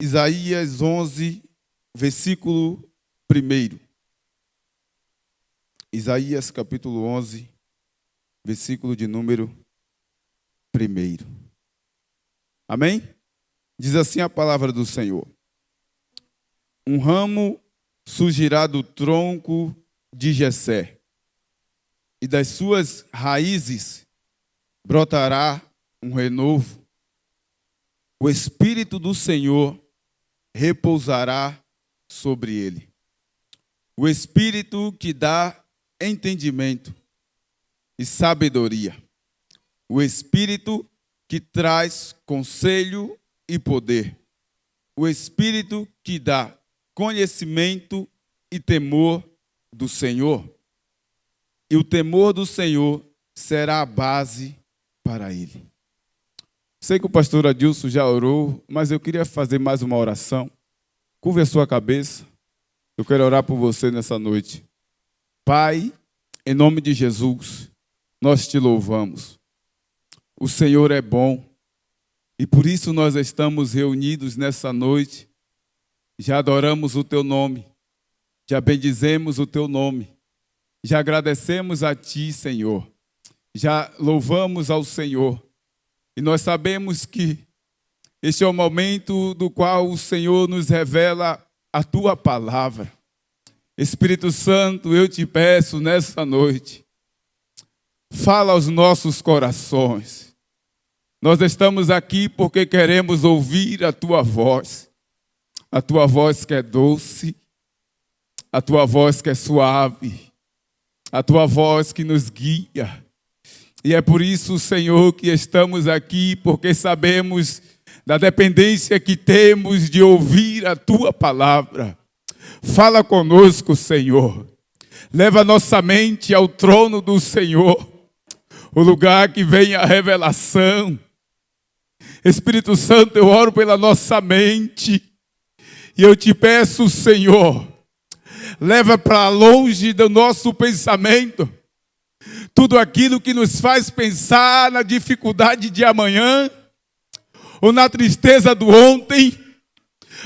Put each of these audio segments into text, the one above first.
Isaías 11, versículo 1. Isaías capítulo 11, versículo de número 1. Amém? Diz assim a palavra do Senhor: um ramo surgirá do tronco de Jessé, e das suas raízes brotará um renovo. O Espírito do Senhor repousará sobre ele. O Espírito que dá entendimento e sabedoria. O Espírito que traz conselho e poder. O Espírito que dá conhecimento e temor do Senhor. E o temor do Senhor será a base para ele. Sei que o pastor Adilson já orou, mas eu queria fazer mais uma oração. Curve a sua cabeça. Eu quero orar por você nessa noite. Pai, em nome de Jesus, nós te louvamos. O Senhor é bom e por isso nós estamos reunidos nessa noite. Já adoramos o teu nome, já bendizemos o teu nome, já agradecemos a ti, Senhor, já louvamos ao Senhor. E nós sabemos que este é o momento do qual o Senhor nos revela a tua palavra. Espírito Santo, eu te peço nessa noite, fala aos nossos corações. Nós estamos aqui porque queremos ouvir a tua voz que é doce, a tua voz que é suave, a tua voz que nos guia. E é por isso, Senhor, que estamos aqui, porque sabemos da dependência que temos de ouvir a tua palavra. Fala conosco, Senhor. Leva nossa mente ao trono do Senhor, o lugar que vem a revelação. Espírito Santo, eu oro pela nossa mente e eu te peço, Senhor, leva para longe do nosso pensamento tudo aquilo que nos faz pensar na dificuldade de amanhã ou na tristeza do ontem.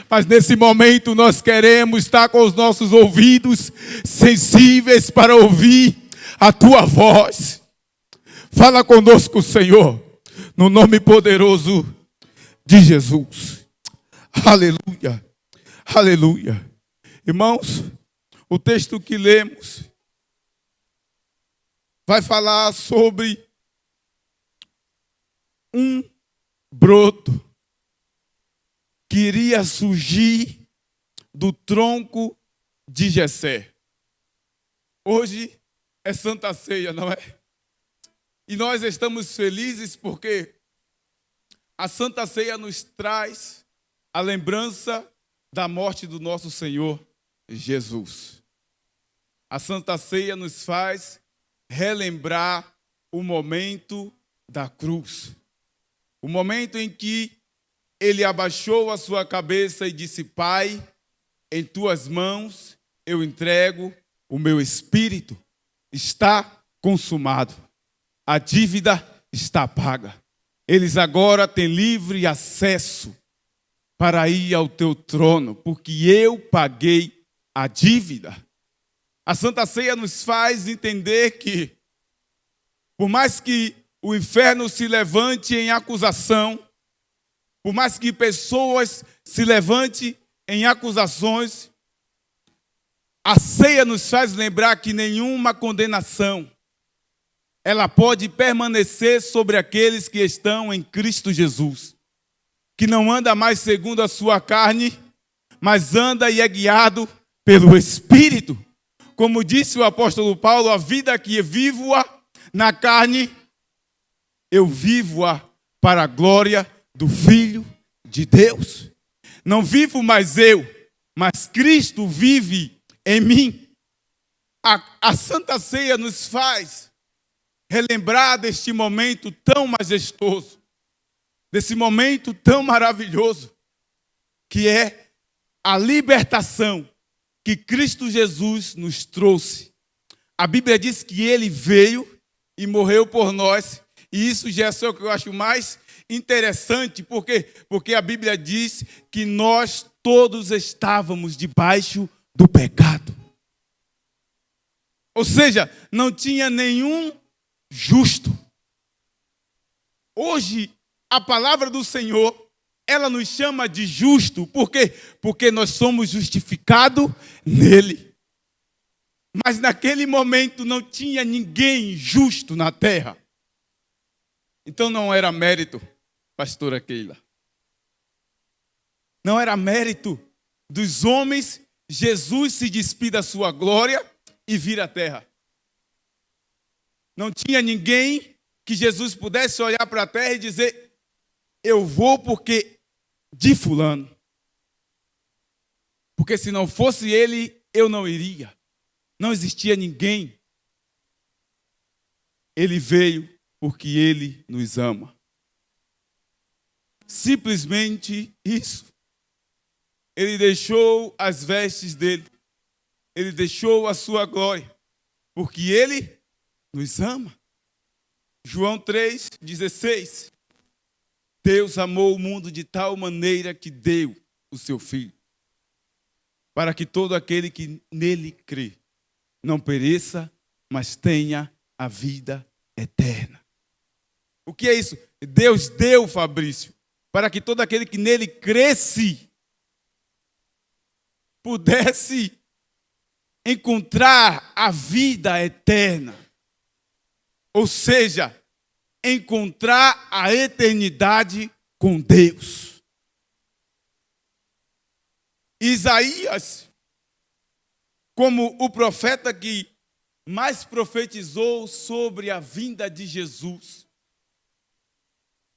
Mas nesse momento nós queremos estar com os nossos ouvidos sensíveis para ouvir a tua voz. Fala conosco, Senhor, no nome poderoso de Jesus. Aleluia, aleluia. Irmãos, o texto que lemos vai falar sobre um broto que iria surgir do tronco de Jessé. Hoje é Santa Ceia, não é? E nós estamos felizes porque a Santa Ceia nos traz a lembrança da morte do nosso Senhor Jesus. A Santa Ceia nos faz relembrar o momento da cruz. O momento em que ele abaixou a sua cabeça e disse: Pai, em tuas mãos eu entrego o meu espírito. Está consumado. A dívida está paga. Eles agora têm livre acesso para ir ao teu trono, porque eu paguei a dívida. A Santa Ceia nos faz entender que, por mais que o inferno se levante em acusação, por mais que pessoas se levantem em acusações, a ceia nos faz lembrar que nenhuma condenação ela pode permanecer sobre aqueles que estão em Cristo Jesus, que não anda mais segundo a sua carne, mas anda e é guiado pelo Espírito. Como disse o apóstolo Paulo, a vida que vivo-a na carne, eu vivo-a para a glória do Filho de Deus. Não vivo mais eu, mas Cristo vive em mim. A Santa Ceia nos faz relembrar deste momento tão majestoso, desse momento tão maravilhoso, que é a libertação que Cristo Jesus nos trouxe. A Bíblia diz que ele veio e morreu por nós, e isso já é o que eu acho mais interessante, porque a Bíblia diz que nós todos estávamos debaixo do pecado. Ou seja, não tinha nenhum justo. Hoje, a palavra do Senhor, ela nos chama de justo. Por quê? Porque nós somos justificados nele. Mas naquele momento não tinha ninguém justo na terra. Então não era mérito, pastora Keila. Não era mérito dos homens Jesus se despir da sua glória e vir à terra. Não tinha ninguém que Jesus pudesse olhar para a terra e dizer: eu vou porque de fulano. Porque se não fosse ele, eu não iria. Não existia ninguém. Ele veio porque ele nos ama. Simplesmente isso. Ele deixou as vestes dele. Ele deixou a sua glória. Porque ele nos ama. João 3,16. Deus amou o mundo de tal maneira que deu o seu Filho, para que todo aquele que nele crê não pereça, mas tenha a vida eterna. O que é isso? Deus deu, Fabrício, para que todo aquele que nele cresce pudesse encontrar a vida eterna. Ou seja, encontrar a eternidade com Deus. Isaías, como o profeta que mais profetizou sobre a vinda de Jesus,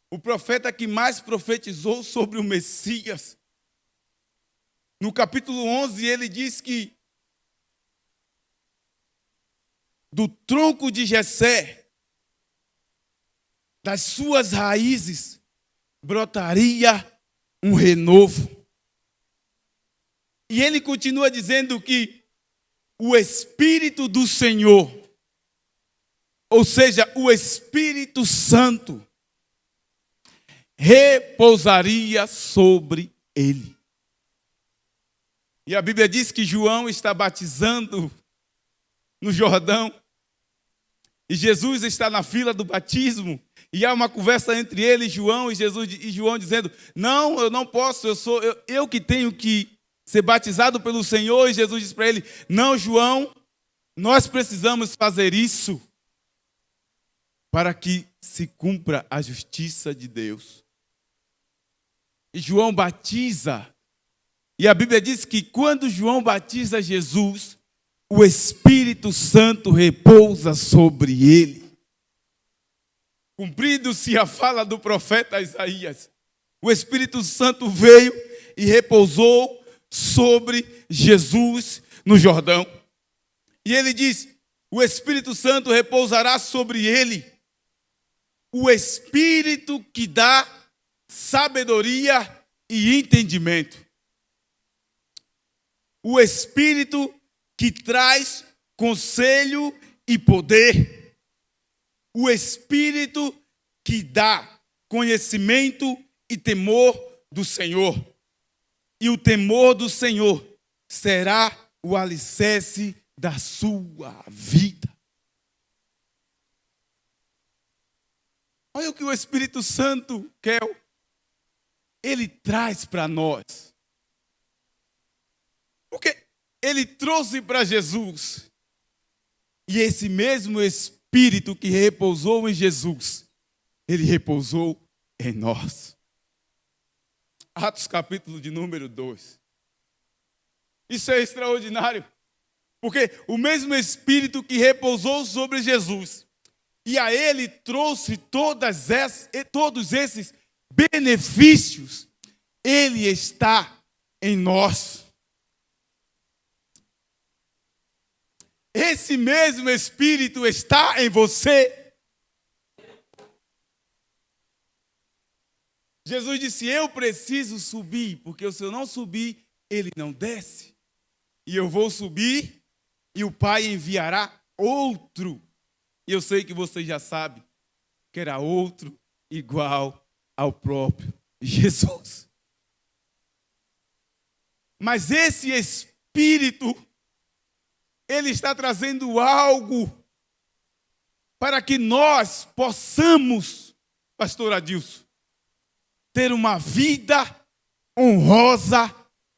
o profeta que mais profetizou sobre o Messias, no capítulo 11 ele diz que do tronco de Jessé, das suas raízes, brotaria um renovo. E ele continua dizendo que o Espírito do Senhor, ou seja, o Espírito Santo, repousaria sobre ele. E a Bíblia diz que João está batizando no Jordão, e Jesus está na fila do batismo, e há uma conversa entre ele, João e Jesus, e João dizendo: não, eu não posso, eu que tenho que ser batizado pelo Senhor. E Jesus diz para ele: não, João, nós precisamos fazer isso para que se cumpra a justiça de Deus. E João batiza, e a Bíblia diz que quando João batiza Jesus, o Espírito Santo repousa sobre ele. Cumprindo-se a fala do profeta Isaías, o Espírito Santo veio e repousou sobre Jesus no Jordão. E ele diz: o Espírito Santo repousará sobre ele, o Espírito que dá sabedoria e entendimento. O Espírito que traz conselho e poder. O Espírito que dá conhecimento e temor do Senhor. E o temor do Senhor será o alicerce da sua vida. Olha o que o Espírito Santo quer. Ele traz para nós. Porque ele trouxe para Jesus. E esse mesmo Espírito que repousou em Jesus, ele repousou em nós. Atos capítulo de número 2. Isso é extraordinário. Porque o mesmo Espírito que repousou sobre Jesus, e a ele trouxe todos esses benefícios, ele está em nós. Esse mesmo Espírito está em você. Jesus disse: eu preciso subir, porque se eu não subir, ele não desce. E eu vou subir, e o Pai enviará outro. E eu sei que você já sabe que era outro igual ao próprio Jesus. Mas esse Espírito, ele está trazendo algo para que nós possamos, pastor Adilson, ter uma vida honrosa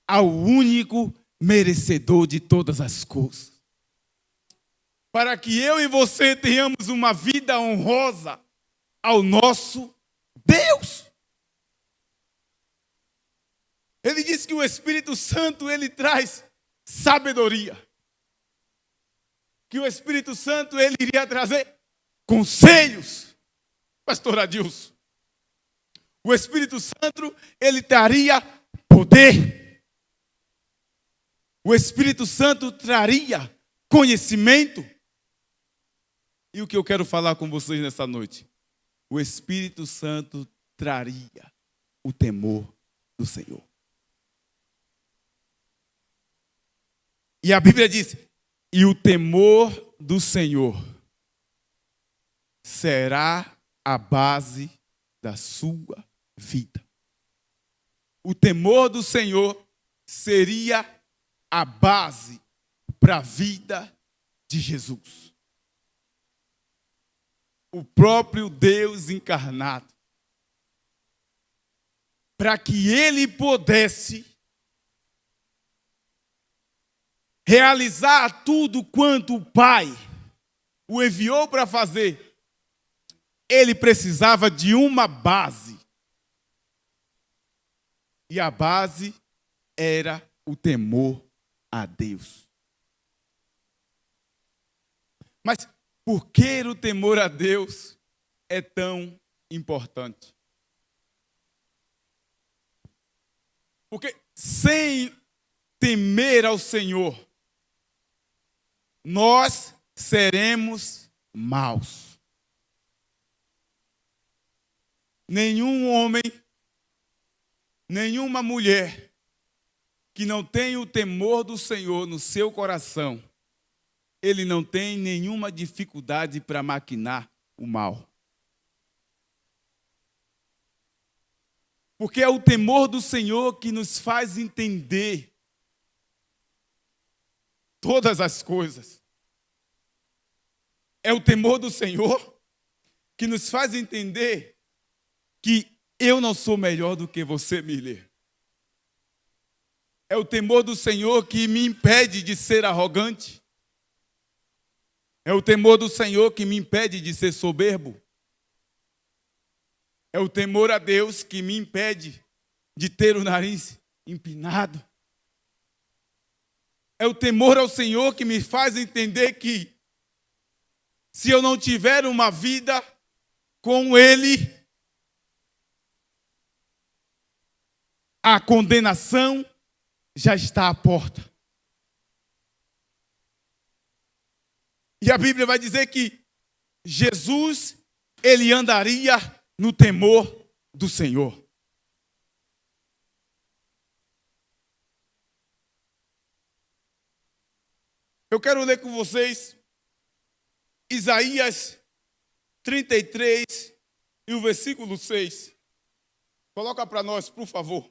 ao único merecedor de todas as coisas. Para que eu e você tenhamos uma vida honrosa ao nosso Deus. Ele diz que o Espírito Santo, ele traz sabedoria. Que o Espírito Santo, ele iria trazer conselhos, pastor Adilson. O Espírito Santo, ele traria poder. O Espírito Santo traria conhecimento. E o que eu quero falar com vocês nessa noite? O Espírito Santo traria o temor do Senhor. E a Bíblia diz, e o temor do Senhor será a base da sua vida. O temor do Senhor seria a base para a vida de Jesus. O próprio Deus encarnado. Para que ele pudesse realizar tudo quanto o Pai o enviou para fazer, ele precisava de uma base. E a base era o temor a Deus. Mas por que o temor a Deus é tão importante? Porque sem temer ao Senhor, nós seremos maus. Nenhum homem, nenhuma mulher que não tenha o temor do Senhor no seu coração, ele não tem nenhuma dificuldade para maquinar o mal. Porque é o temor do Senhor que nos faz entender todas as coisas. É o temor do Senhor que nos faz entender que eu não sou melhor do que você, Miller. É o temor do Senhor que me impede de ser arrogante. É o temor do Senhor que me impede de ser soberbo. É o temor a Deus que me impede de ter o nariz empinado. É o temor ao Senhor que me faz entender que se eu não tiver uma vida com Ele, a condenação já está à porta. E a Bíblia vai dizer que Jesus, ele andaria no temor do Senhor. Eu quero ler com vocês Isaías 33 e o versículo 6. Coloca para nós, por favor.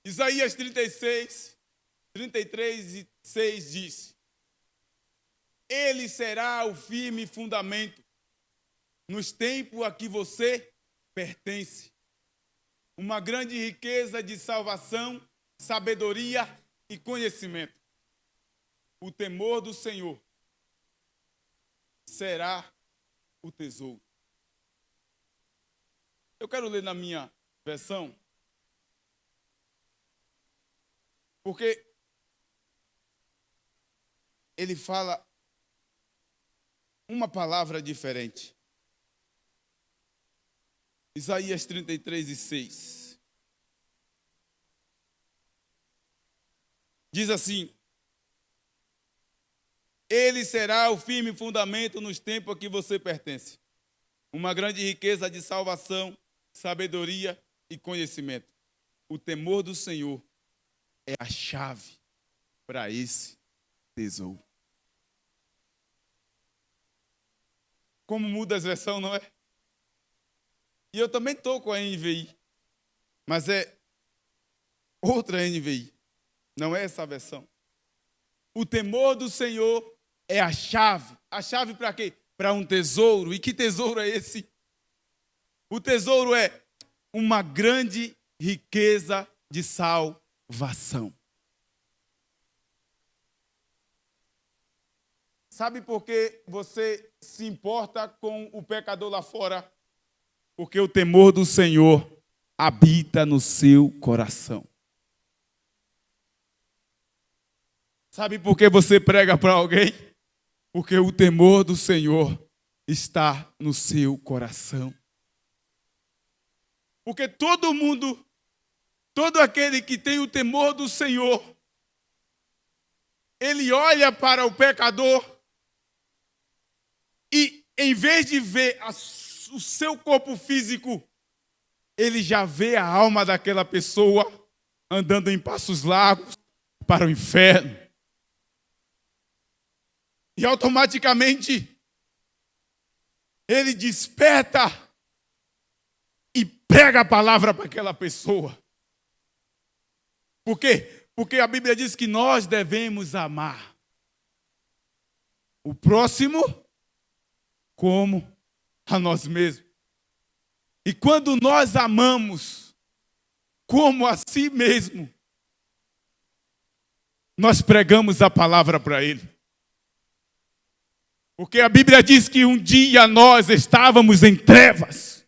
Isaías 33 e 6 diz: Ele será o firme fundamento nos tempos a que você pertence. Uma grande riqueza de salvação, sabedoria e conhecimento. O temor do Senhor será o tesouro. Eu quero ler na minha versão, porque ele fala uma palavra diferente. Isaías 33 e 6. Diz assim: Ele será o firme fundamento nos tempos a que você pertence. Uma grande riqueza de salvação, sabedoria e conhecimento. O temor do Senhor é a chave para esse tesouro. Como muda as versões, não é? E eu também estou com a NVI, mas é outra NVI, não é essa versão. O temor do Senhor é a chave. A chave para quê? Para um tesouro. E que tesouro é esse? O tesouro é uma grande riqueza de salvação. Sabe por que você se importa com o pecador lá fora? Porque o temor do Senhor habita no seu coração. Sabe por que você prega para alguém? Porque o temor do Senhor está no seu coração. Porque todo mundo, todo aquele que tem o temor do Senhor, ele olha para o pecador e, em vez de ver o seu corpo físico, ele já vê a alma daquela pessoa andando em passos largos para o inferno. E automaticamente ele desperta e prega a palavra para aquela pessoa. Por quê? Porque a Bíblia diz que nós devemos amar o próximo como a nós mesmos. E quando nós amamos como a si mesmo, nós pregamos a palavra para ele. Porque a Bíblia diz que um dia nós estávamos em trevas.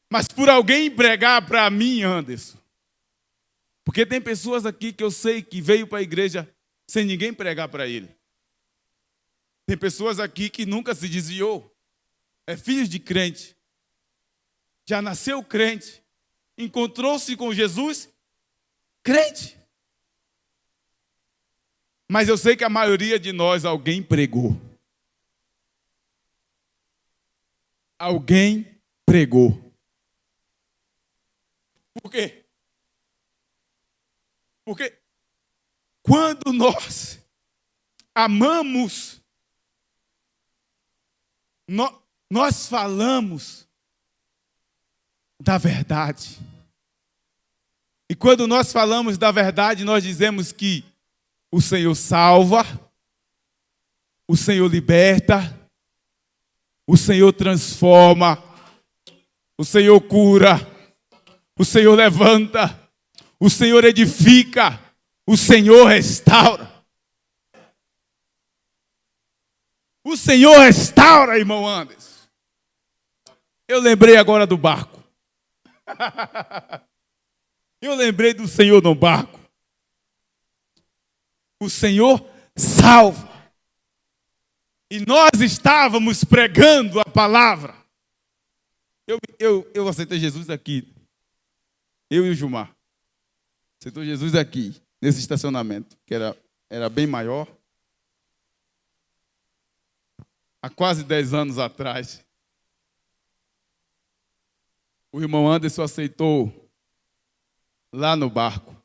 Mas por alguém pregar para mim, Anderson. Porque tem pessoas aqui que eu sei que veio para a igreja sem ninguém pregar para ele. Tem pessoas aqui que nunca se desviou. É filho de crente. Já nasceu crente. Encontrou-se com Jesus crente. Mas eu sei que a maioria de nós alguém pregou. Alguém pregou. Por quê? Porque quando nós amamos, nós falamos da verdade. E quando nós falamos da verdade, nós dizemos que o Senhor salva, o Senhor liberta, o Senhor transforma, o Senhor cura, o Senhor levanta, o Senhor edifica, o Senhor restaura. O Senhor restaura, irmão Anderson. Eu lembrei agora do barco. Eu lembrei do Senhor no barco. O Senhor salva. E nós estávamos pregando a palavra. Eu aceitei Jesus aqui. Eu e o Gilmar. Aceitou Jesus aqui, nesse estacionamento, que era bem maior. Há quase 10 anos atrás. O irmão Anderson aceitou lá no barco.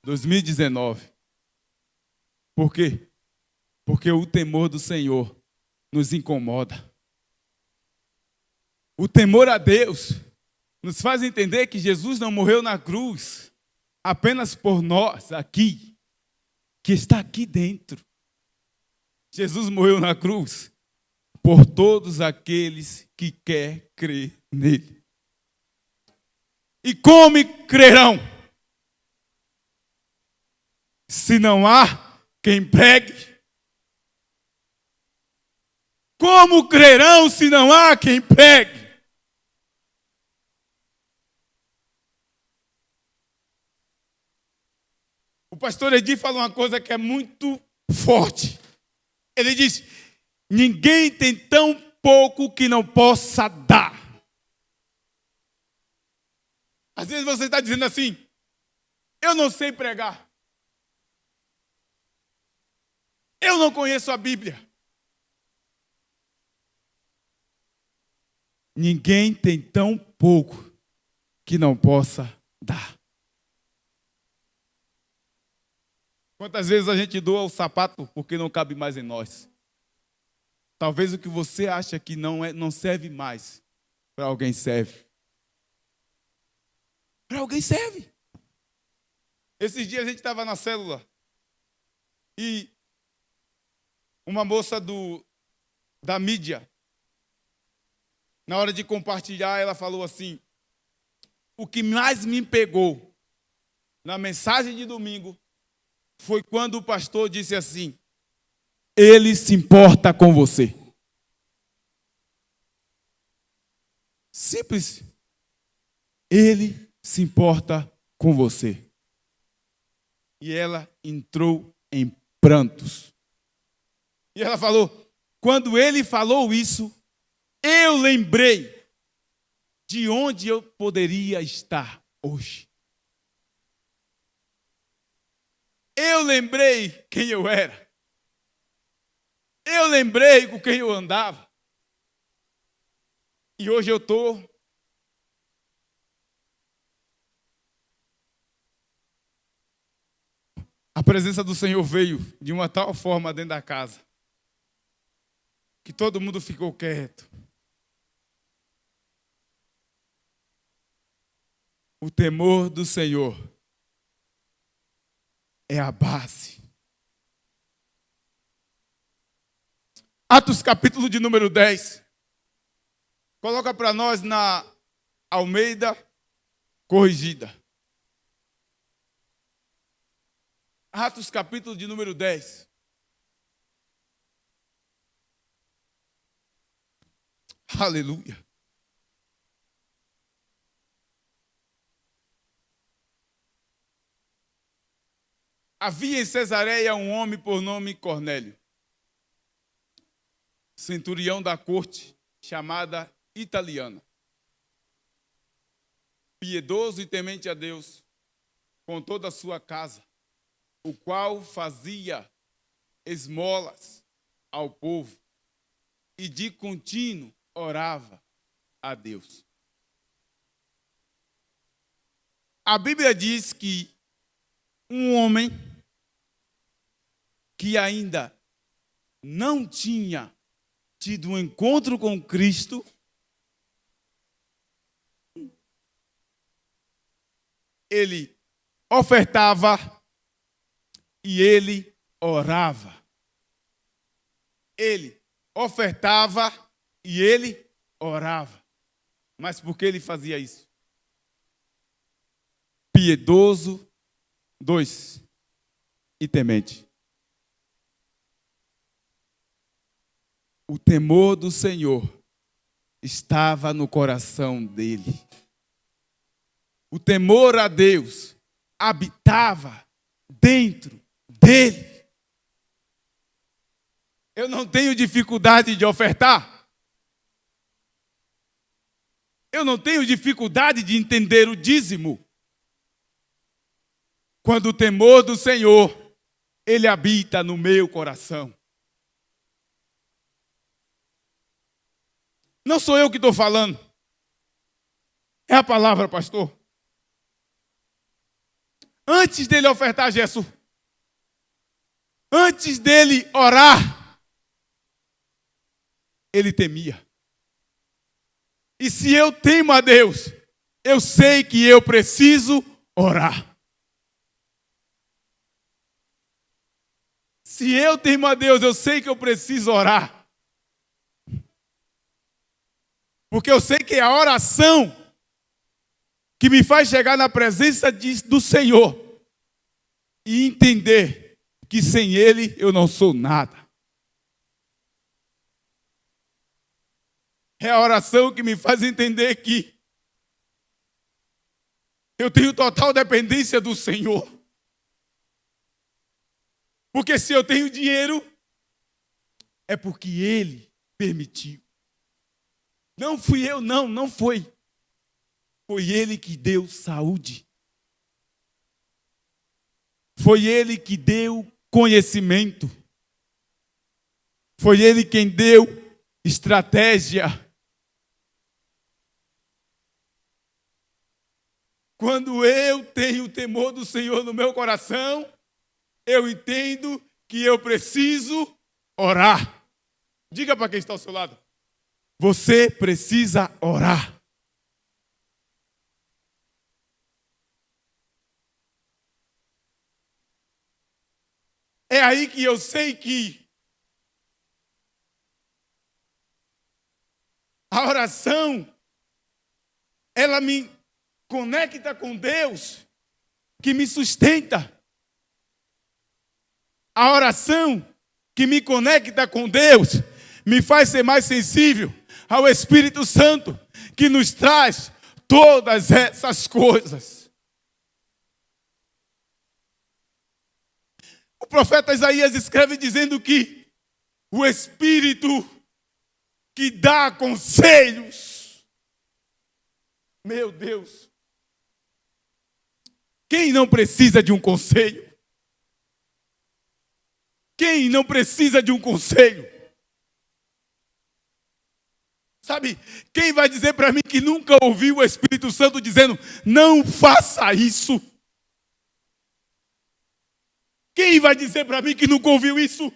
2019. Por quê? Porque o temor do Senhor nos incomoda. O temor a Deus nos faz entender que Jesus não morreu na cruz apenas por nós aqui, que está aqui dentro. Jesus morreu na cruz por todos aqueles que querem crer nele. E como crerão? Se não há quem pregue? Como crerão se não há quem pregue? O pastor Edi fala uma coisa que é muito forte. Ele diz: ninguém tem tão pouco que não possa dar. Às vezes você está dizendo assim: eu não sei pregar. Eu não conheço a Bíblia. Ninguém tem tão pouco que não possa dar. Quantas vezes a gente doa o sapato porque não cabe mais em nós? Talvez o que você acha que não serve mais, para alguém serve. Para alguém serve. Esses dias a gente estava na célula e uma moça da mídia, na hora de compartilhar, ela falou assim: o que mais me pegou na mensagem de domingo foi quando o pastor disse assim: ele se importa com você. Simples. Ele se importa com você. E ela entrou em prantos. E ela falou: quando ele falou isso, eu lembrei de onde eu poderia estar hoje. Eu lembrei quem eu era. Eu lembrei com quem eu andava. E hoje eu estou A presença do Senhor veio de uma tal forma dentro da casa que todo mundo ficou quieto. O temor do Senhor é a base. Atos capítulo de número 10. Coloca para nós na Almeida corrigida. Atos capítulo de número 10. Aleluia. Havia em Cesareia um homem por nome Cornélio, centurião da corte, chamada Italiana, piedoso e temente a Deus, com toda a sua casa, o qual fazia esmolas ao povo e de contínuo orava a Deus. A Bíblia diz que um homem que ainda não tinha tido um encontro com Cristo, ele ofertava e ele orava. Ele ofertava e ele orava. Mas por que ele fazia isso? Piedoso, 2, e temente. O temor do Senhor estava no coração dele. O temor a Deus habitava dentro dele. Eu não tenho dificuldade de ofertar. Eu não tenho dificuldade de entender o dízimo. Quando o temor do Senhor, ele habita no meu coração. Não sou eu que estou falando. É a palavra, pastor. Antes dele ofertar Jesus, antes dele orar, ele temia. E se eu temo a Deus, eu sei que eu preciso orar. Se eu temo a Deus, eu sei que eu preciso orar. Porque eu sei que é a oração que me faz chegar na presença do Senhor e entender que sem Ele eu não sou nada. É a oração que me faz entender que eu tenho total dependência do Senhor. Porque se eu tenho dinheiro, é porque Ele permitiu. Não fui eu, não foi. Foi Ele que deu saúde. Foi Ele que deu conhecimento. Foi Ele quem deu estratégia. Quando eu tenho o temor do Senhor no meu coração, eu entendo que eu preciso orar. Diga para quem está ao seu lado. Você precisa orar. É aí que eu sei que a oração, ela me conecta com Deus, que me sustenta. A oração que me conecta com Deus me faz ser mais sensível ao Espírito Santo, que nos traz todas essas coisas. O profeta Isaías escreve dizendo que o Espírito que dá conselhos. Meu Deus. Quem não precisa de um conselho? Quem não precisa de um conselho? Sabe, quem vai dizer para mim que nunca ouviu o Espírito Santo dizendo, não faça isso? Quem vai dizer para mim que nunca ouviu isso?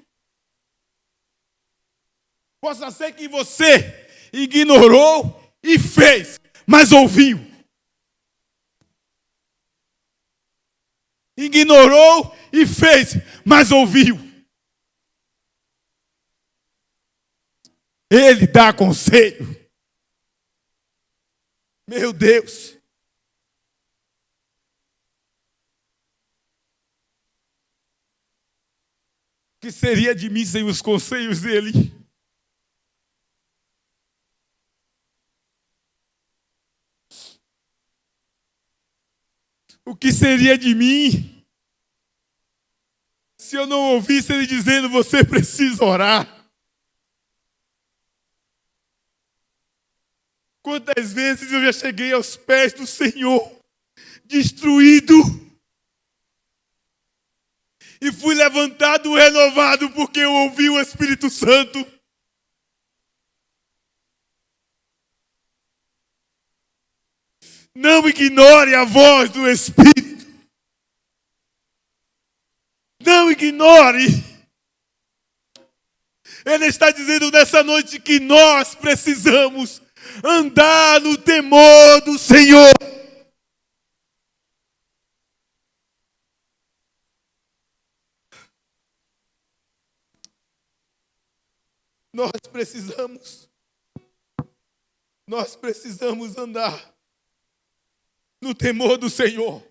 Possa ser que você ignorou e fez, mas ouviu. Ignorou e fez, mas ouviu. Ele dá conselho. Meu Deus. O que seria de mim sem os conselhos dele? O que seria de mim se eu não ouvisse ele dizendo, você precisa orar? Quantas vezes eu já cheguei aos pés do Senhor, destruído, e fui levantado, renovado, porque eu ouvi o Espírito Santo. Não ignore a voz do Espírito. Não ignore. Ele está dizendo nessa noite que nós precisamos andar no temor do Senhor. Nós precisamos andar no temor do Senhor.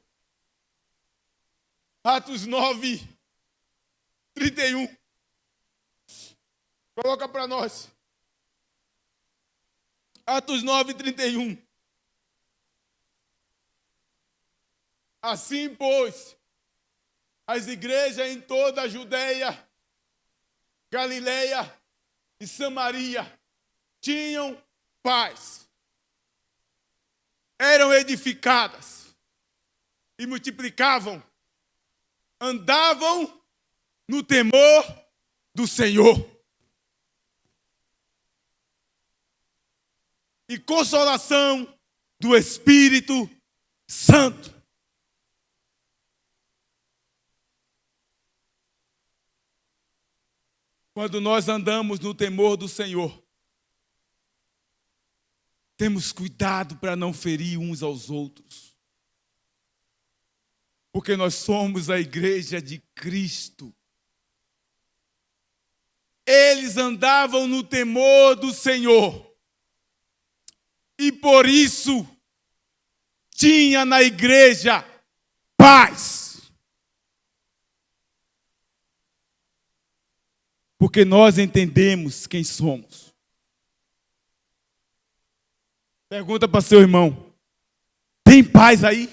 Atos 9, 31. Coloca para nós. Atos 9, 31. Assim, pois, as igrejas em toda a Judeia, Galileia e Samaria tinham paz. Eram edificadas e multiplicavam, andavam no temor do Senhor. E consolação do Espírito Santo. Quando nós andamos no temor do Senhor, temos cuidado para não ferir uns aos outros. Porque nós somos a igreja de Cristo. Eles andavam no temor do Senhor. E por isso, tinha na igreja paz. Porque nós entendemos quem somos. Pergunta para seu irmão: tem paz aí?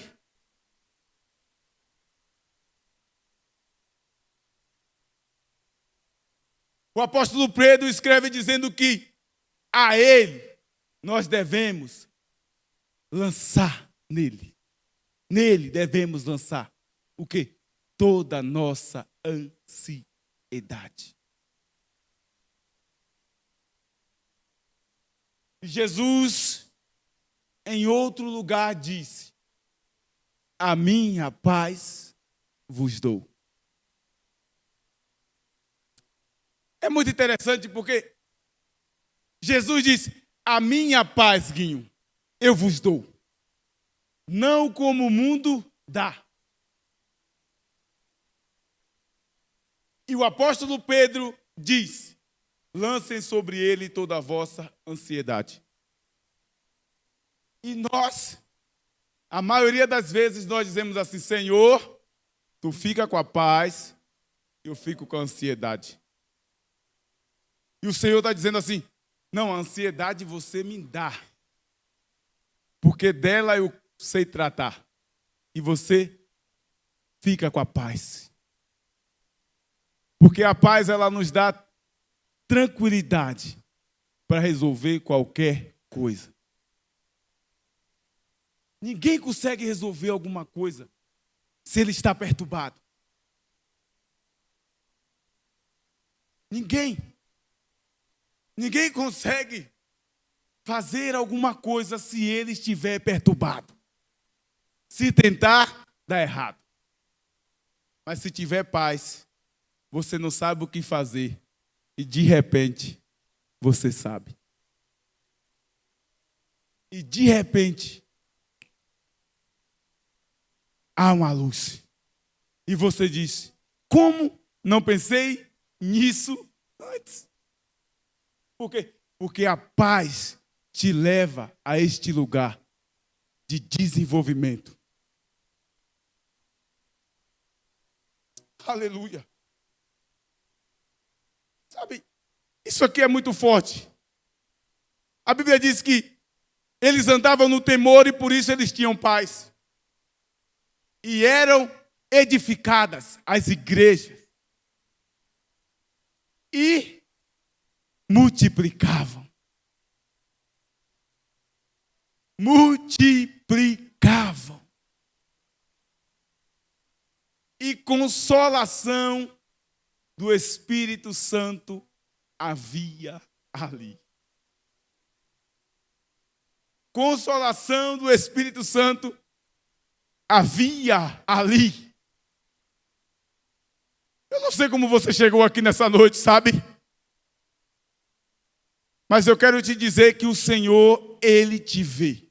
O apóstolo Pedro escreve dizendo que a ele nós devemos lançar nele. Nele devemos lançar o quê? Toda a nossa ansiedade. Jesus, em outro lugar, disse: a minha paz vos dou. É muito interessante porque Jesus disse: a minha paz, Guinho, eu vos dou. Não como o mundo dá. E o apóstolo Pedro diz: lancem sobre ele toda a vossa ansiedade. E nós, a maioria das vezes, nós dizemos assim: Senhor, tu fica com a paz, eu fico com a ansiedade. E o Senhor está dizendo assim: não, a ansiedade você me dá, porque dela eu sei tratar. E você fica com a paz. Porque a paz, ela nos dá tranquilidade para resolver qualquer coisa. Ninguém consegue resolver alguma coisa se ele está perturbado. Ninguém consegue fazer alguma coisa se ele estiver perturbado. Se tentar, dá errado. Mas se tiver paz, você não sabe o que fazer. E de repente, você sabe. E de repente, há uma luz. E você diz: como não pensei nisso antes? Por quê? Porque a paz te leva a este lugar de desenvolvimento. Aleluia. Sabe, isso aqui é muito forte. A Bíblia diz que eles andavam no temor e por isso eles tinham paz. E eram edificadas as igrejas. E multiplicavam. Multiplicavam. E consolação do Espírito Santo havia ali. Consolação do Espírito Santo havia ali. Eu não sei como você chegou aqui nessa noite, sabe? Mas eu quero te dizer que o Senhor, Ele te vê.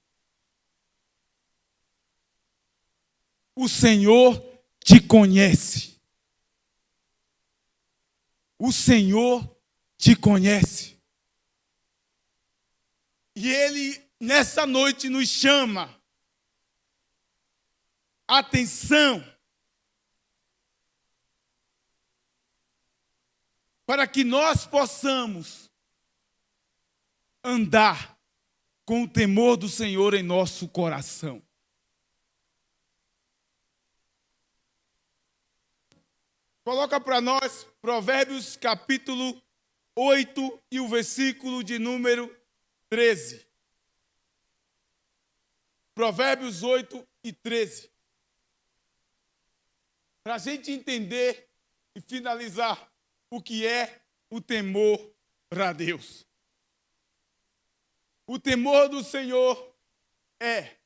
O Senhor te conhece. O Senhor te conhece. E Ele, nessa noite, nos chama atenção para que nós possamos andar com o temor do Senhor em nosso coração. Coloca para nós Provérbios capítulo 8 e o versículo de número 13. Provérbios 8 e 13. Para a gente entender e finalizar o que é o temor a Deus. O temor do Senhor é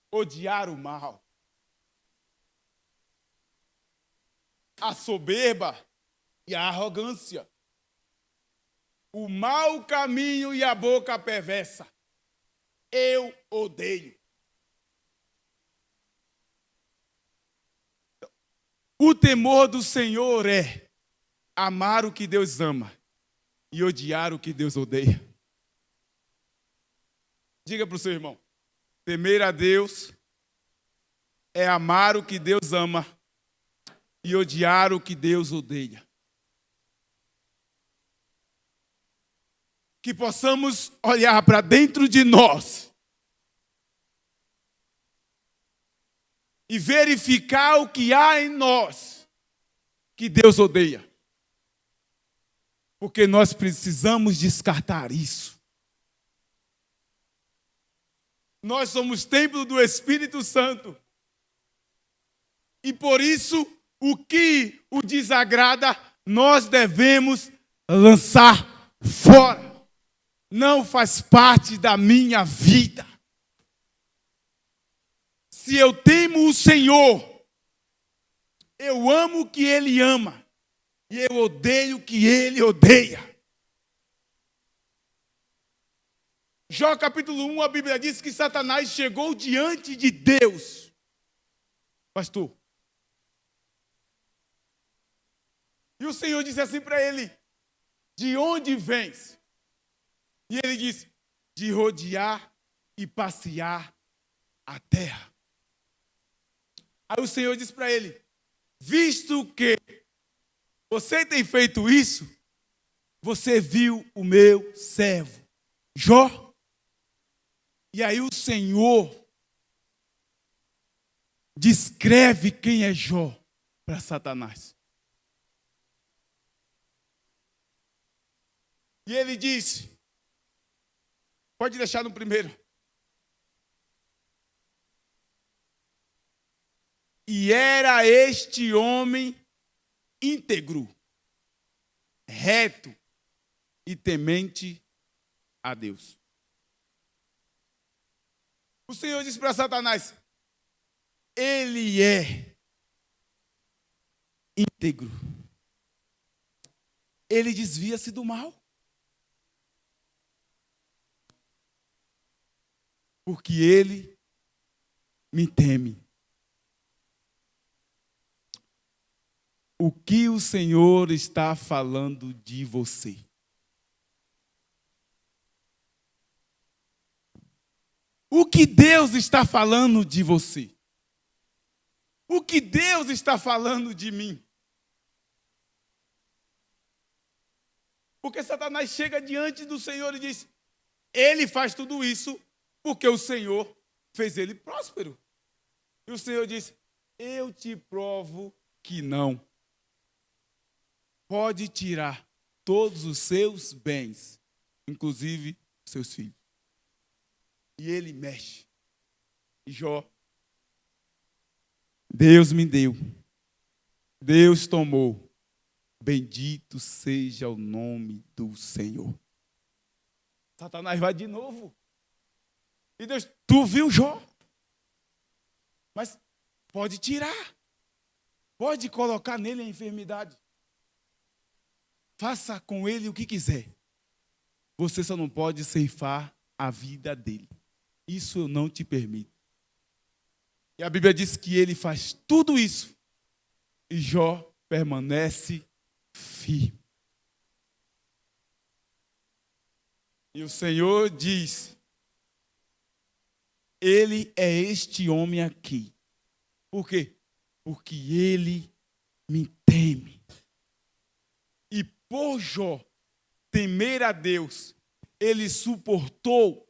odiar o mal, a soberba e a arrogância, o mau caminho e a boca perversa. Eu odeio. O temor do Senhor é amar o que Deus ama e odiar o que Deus odeia. Diga para o seu irmão: temer a Deus é amar o que Deus ama e odiar o que Deus odeia. Que possamos olhar para dentro de nós e verificar o que há em nós que Deus odeia. Porque nós precisamos descartar isso. Nós somos templo do Espírito Santo. E por isso, o que o desagrada, nós devemos lançar fora. Não faz parte da minha vida. Se eu temo o Senhor, eu amo o que Ele ama e eu odeio o que ele odeia. Jó capítulo 1, a Bíblia diz que Satanás chegou diante de Deus. Pastor. E o Senhor disse assim para ele: de onde vens? E ele disse: de rodear e passear a terra. Aí o Senhor disse para ele: visto que você tem feito isso, você viu o meu servo Jó? E aí o Senhor descreve quem é Jó para Satanás. E ele disse, pode deixar no primeiro. E era este homem íntegro, reto e temente a Deus. O Senhor disse para Satanás: ele é íntegro. Ele desvia-se do mal. Porque ele me teme. O que o Senhor está falando de você? O que Deus está falando de você? O que Deus está falando de mim? Porque Satanás chega diante do Senhor e diz: ele faz tudo isso porque o Senhor fez ele próspero. E o Senhor diz: eu te provo que não. Pode tirar todos os seus bens, inclusive seus filhos. E ele mexe. E Jó: Deus me deu. Deus tomou. Bendito seja o nome do Senhor. Satanás vai de novo. E Deus: tu viu Jó? Mas pode tirar. Pode colocar nele a enfermidade. Faça com ele o que quiser. Você só não pode ceifar a vida dele. Isso eu não te permito. E a Bíblia diz que ele faz tudo isso. E Jó permanece firme. E o Senhor diz: ele é este homem aqui. Por quê? Porque ele me teme. E por Jó temer a Deus, ele suportou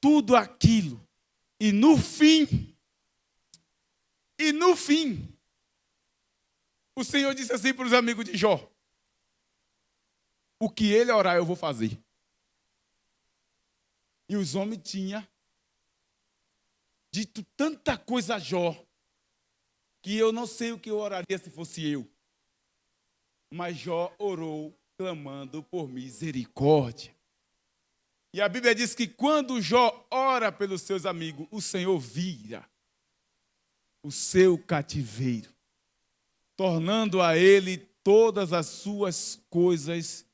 tudo aquilo. E no fim, o Senhor disse assim para os amigos de Jó: o que ele orar eu vou fazer. E os homens tinham dito tanta coisa a Jó, que eu não sei o que eu oraria se fosse eu. Mas Jó orou clamando por misericórdia. E a Bíblia diz que quando Jó ora pelos seus amigos, o Senhor vira o seu cativeiro, tornando a ele todas as suas coisas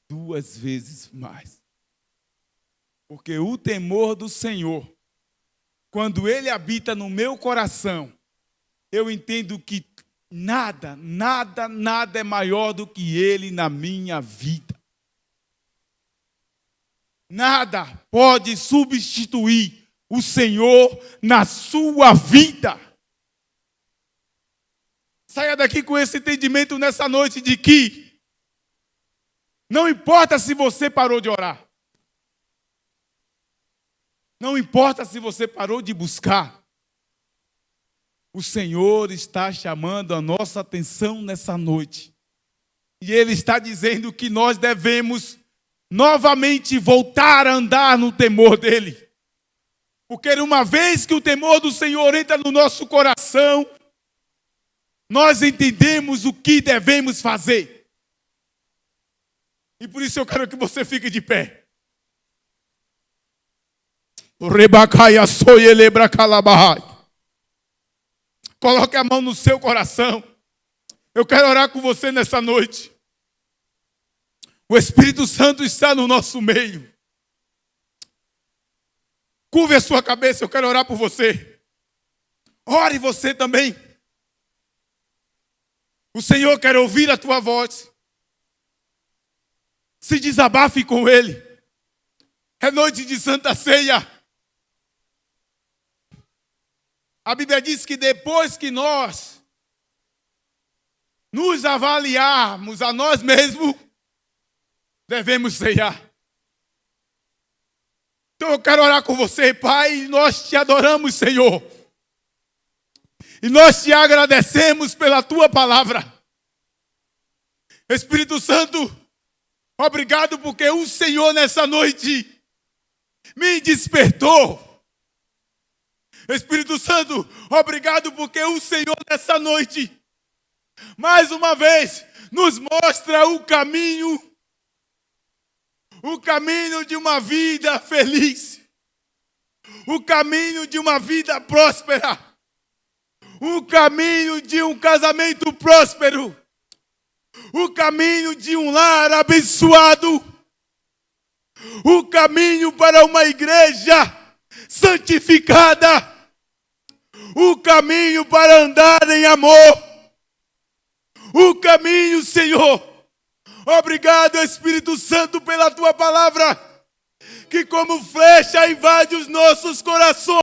2 vezes mais. Porque o temor do Senhor, quando ele habita no meu coração, eu entendo que nada é maior do que ele na minha vida. Nada pode substituir o Senhor na sua vida. Saia daqui com esse entendimento nessa noite de que não importa se você parou de orar. Não importa se você parou de buscar. O Senhor está chamando a nossa atenção nessa noite. E Ele está dizendo que nós devemos novamente voltar a andar no temor dEle. Porque uma vez que o temor do Senhor entra no nosso coração, nós entendemos o que devemos fazer. E por isso eu quero que você fique de pé. Coloque a mão no seu coração Eu quero orar com você nessa noite. O Espírito Santo está no nosso meio. Curve a sua cabeça, eu quero orar por você. Ore você também. O Senhor quer ouvir a tua voz. Se desabafe com Ele. É noite de Santa Ceia. A Bíblia diz que depois que nós nos avaliarmos a nós mesmos, devemos ceiar. Então eu quero orar com você, Pai, e nós te adoramos, Senhor. E nós te agradecemos pela tua palavra. Espírito Santo, obrigado porque o Senhor nessa noite me despertou. Espírito Santo, obrigado porque o Senhor nessa noite, mais uma vez, nos mostra o caminho de uma vida feliz, o caminho de uma vida próspera, o caminho de um casamento próspero, o caminho de um lar abençoado, o caminho para uma igreja santificada, o caminho para andar em amor, o caminho, Senhor. Obrigado, Espírito Santo, pela tua palavra, que como flecha invade os nossos corações.